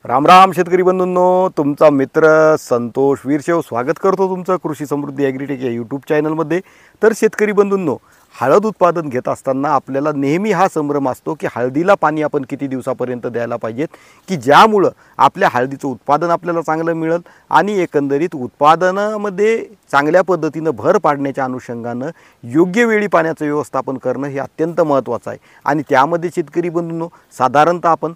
राम राम शेतकरी बंधूंनो, तुमचा मित्र संतोष वीरशेव स्वागत करतो तुमचं कृषी समृद्धी ॲग्रीटेक या यूट्यूब चॅनलमध्ये। तर शेतकरी बंधूंनो, हळद उत्पादन घेत असताना आपल्याला नेहमी हा संभ्रम असतो की हळदीला पाणी आपण किती दिवसापर्यंत द्यायला पाहिजेत की ज्यामुळं आपल्या हळदीचं उत्पादन आपल्याला चांगलं मिळेल आणि एकंदरीत उत्पादनामध्ये चांगल्या पद्धतीनं भर पाडण्याच्या अनुषंगानं योग्य वेळी पाण्याचं व्यवस्थापन करणं हे अत्यंत महत्त्वाचं आहे। आणि त्यामध्ये शेतकरी बंधूंनो, साधारणतः आपण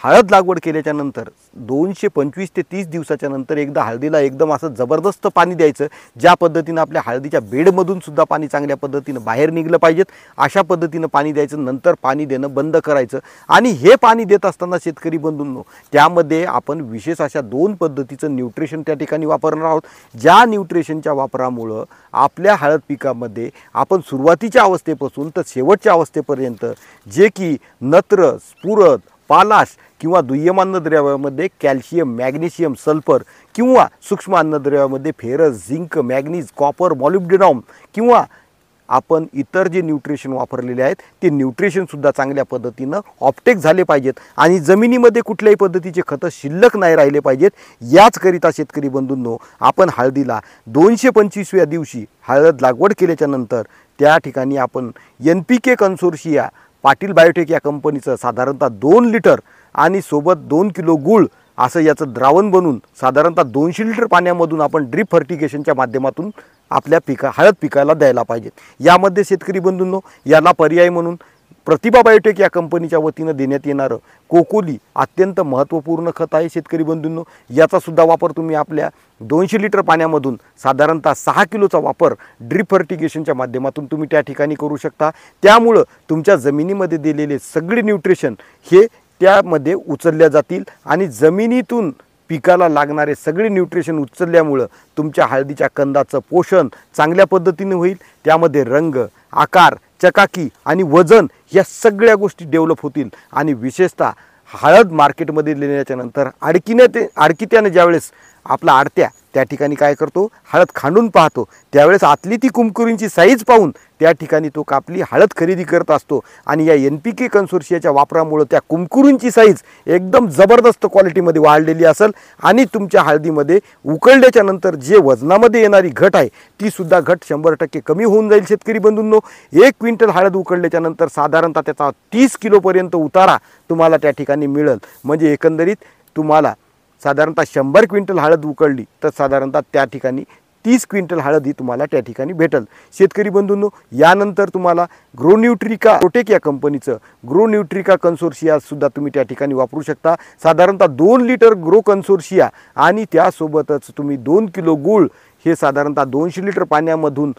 हळद लागवड केल्याच्या नंतर 225 ते 30 दिवसाच्या नंतर एकदा हळदीला एकदम असं जबरदस्त पाणी द्यायचं, ज्या पद्धतीनं आपल्या हळदीच्या बेडमधून सुद्धा पाणी चांगल्या पद्धतीनं बाहेर निघलं पाहिजेत अशा पद्धतीनं पाणी द्यायचं। नंतर पाणी देणं बंद करायचं। आणि हे पाणी देत असताना शेतकरी बंधूंनो, त्यामध्ये आपण विशेष अशा 2 पद्धतीचं न्यूट्रिशन त्या ठिकाणी वापरणार आहोत, ज्या न्यूट्रिशनच्या वापरामुळं आपल्या हळद पिकामध्ये आपण सुरुवातीच्या अवस्थेपासून तर शेवटच्या अवस्थेपर्यंत जे की नत्र, स्फुरद, पालाश किंवा दुय्यम अन्नद्रव्यामध्ये कॅल्शियम, मॅग्नेशियम, सल्फर किंवा सूक्ष्म अन्नद्रव्यामध्ये ferrous, zinc, manganese, copper, molybdenum किंवा आपण इतर जे न्यूट्रिशन वापरलेले आहेत ते न्यूट्रिशनसुद्धा चांगल्या पद्धतीनं ऑपटेक झाले पाहिजेत आणि जमिनीमध्ये कुठल्याही पद्धतीचे खतं शिल्लक नाही राहिले पाहिजेत। याचकरिता शेतकरी बंधूंनो, आपण हळदीला 225व्या दिवशी हळद लागवड केल्याच्या नंतर त्या ठिकाणी आपण NPK कन्सोर्शिया पाटील बायोटेक या कंपनीचं साधारणतः 2 लिटर आणि सोबत 2 किलो गूळ असं याचं द्रावण बनवून साधारणतः 200 लिटर पाण्यामधून आपण ड्रिप फर्टिगेशनच्या माध्यमातून आपल्या हळद पिकाला द्यायला पाहिजेत। यामध्ये शेतकरी बंधूंनो, याला पर्याय म्हणून प्रतिभा बायोटेक या कंपनीच्या वतीनं देण्यात येणारं कोकोली अत्यंत महत्त्वपूर्ण खत आहे। शेतकरी बंधूंनो, याचा सुद्धा वापर तुम्ही आपल्या 200 लिटर पाण्यामधून साधारणतः 6 किलोचा वापर ड्रिप फर्टिगेशनच्या माध्यमातून तुम्ही त्या ठिकाणी करू शकता। त्यामुळं तुमच्या जमिनीमध्ये दिलेले सगळे न्यूट्रिशन हे त्यामध्ये उचलल्या जातील आणि जमिनीतून पिकाला लागणारे सगळे न्यूट्रिशन उचलल्यामुळं तुमच्या हळदीच्या कंदाचं पोषण चांगल्या पद्धतीने होईल। त्यामध्ये रंग, आकार, चकाकी आणि वजन या सगळ्या गोष्टी डेव्हलप होतील आणि विशेषतः हळद मार्केटमध्ये नेल्याच्या नंतर आडकित्याने ज्यावेळेस आपला आडत्या त्या ठिकाणी काय करतो, हळद खांडून पाहतो, त्यावेळेस आतली ती कुमकुरींची साईज पाहून त्या ठिकाणी तो आपली हळद खरेदी करत असतो आणि या NPK कन्सोर्शियाच्या वापरामुळे त्या कुमकुरींची साईज एकदम जबरदस्त क्वालिटीमध्ये वाढलेली असेल आणि तुमच्या हळदीमध्ये उकळल्याच्या नंतर जे वजनामध्ये येणारी घट आहे ती सुद्धा घट 100% कमी होऊन जाईल। शेतकरी बंधूंनो, 1 क्विंटल हळद उकळल्याच्या नंतर साधारणतः त्याचा 30 किलोपर्यंत उतारा तुम्हाला त्या ठिकाणी मिळेल। म्हणजे एकंदरीत तुम्हाला साधारणतः 100 क्विंटल हळद उकळली तर साधारणतः त्या ठिकाणी 30 क्विंटल हळद ही तुम्हाला त्या ठिकाणी भेटेल। शेतकरी बंधूंनो, यानंतर तुम्हाला ग्रोन्यूट्रिका प्रोटेक या कंपनीचं ग्रोन्यूट्रिका कन्सोर्शिया सुद्धा तुम्ही त्या ठिकाणी वापरू शकता। साधारणतः 2 लिटर ग्रो कन्सोर्शिया आणि त्यासोबतच तुम्ही 2 किलो गूळ हे साधारणतः 200 लिटर पाण्यामधून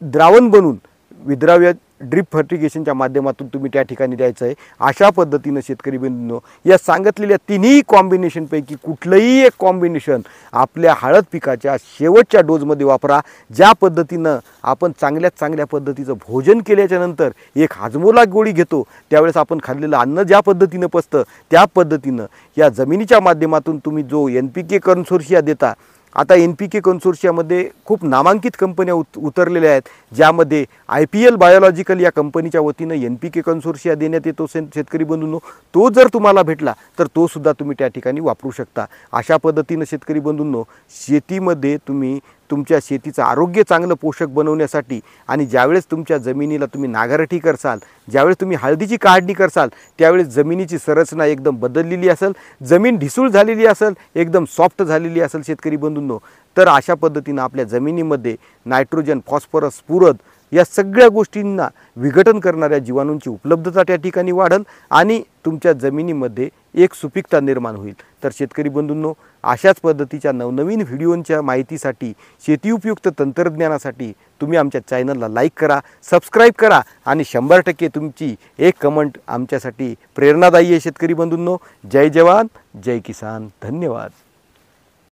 द्रावण बनवून विद्राव्य ड्रिप फर्टिगेशनच्या माध्यमातून तुम्ही त्या ठिकाणी द्यायचं आहे। अशा पद्धतीनं शेतकरी बंधूंनो, या सांगितलेल्या तिन्ही कॉम्बिनेशनपैकी कुठलंही एक कॉम्बिनेशन आपल्या हळद पिकाच्या शेवटच्या डोजमध्ये वापरा। ज्या पद्धतीनं आपण चांगल्या पद्धतीचं भोजन केल्याच्या नंतर एक हाजमोला गोळी घेतो, त्यावेळेस आपण खाल्लेलं अन्न ज्या पद्धतीनं पचतं त्या पद्धतीनं या जमिनीच्या माध्यमातून तुम्ही जो NPK कन्सोर्शिया देता। आता NPK कन्सोर्शियामध्ये खूप नामांकित कंपन्या उतरलेल्या आहेत, ज्यामध्ये IPL बायोलॉजिकल या कंपनीच्या वतीनं NPK कन्सोर्शिया देण्यात येतो। शेतकरी बंधूंनो, तो जर तुम्हाला भेटला तर तो सुद्धा तुम्ही त्या ठिकाणी वापरू शकता। अशा पद्धतीनं शेतकरी बंधूंनो, शेतीमध्ये तुम्ही तुमच्या शेतीचं आरोग्य चांगलं पोषक बनवण्यासाठी आणि ज्यावेळेस तुमच्या जमिनीला तुम्ही नांगरटी करसाल, ज्यावेळेस तुम्ही हळदीची काढणी करसाल, त्यावेळेस जमिनीची संरचना एकदम बदललेली असेल, जमीन ढिसूळ झालेली असेल, एकदम सॉफ्ट झालेली असेल शेतकरी बंधूंनो, तर अशा पद्धतीनं आपल्या जमिनीमध्ये नायट्रोजन, फॉस्फरस, स्फुरद या सगळ्या गोष्टींना विघटन करणाऱ्या जीवाणूंची उपलब्धता त्या ठिकाणी वाढेल आणि तुमच्या जमिनीमध्ये एक सुपीकता निर्माण होईल। तर शेतकरी बंधूंनो, अशाच पद्धतीच्या नवनवीन व्हिडिओंच्या माहितीसाठी, शेती उपयुक्त तंत्रज्ञानासाठी तुम्ही आमच्या चॅनलला लाईक करा, सबस्क्राईब करा आणि 100% तुमची एक कमेंट आमच्यासाठी प्रेरणादायी आहे। शेतकरी बंधूंनो, जय जवान, जय किसान, धन्यवाद।